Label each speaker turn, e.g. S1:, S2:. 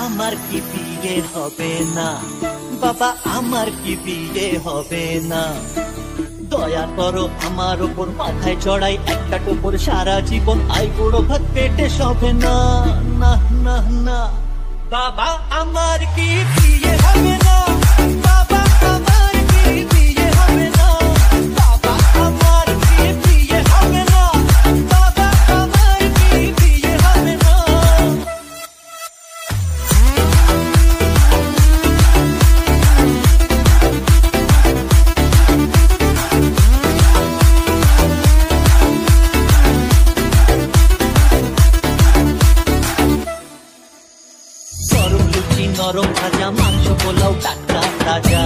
S1: আমার কি বিয়ে হবে না? বাবা আমার কি বিয়ে হবে না? দয়া করো আমার ওপর, মাথায় চড়াই একটা টোপর, সারা জীবন আই বুড়ো ভাত পেটে সবে না। না না না, বাবা আমার কি বিয়ে হবে না? বাবা আমার কি বিয়ে হবে না? বাবা আমার কি বিয়ে হবে না? বাবা আমার কি বিয়ে হবে না? গরম লুচি নরম ভাজা, মাংস পোলাও টাটকা তাজা,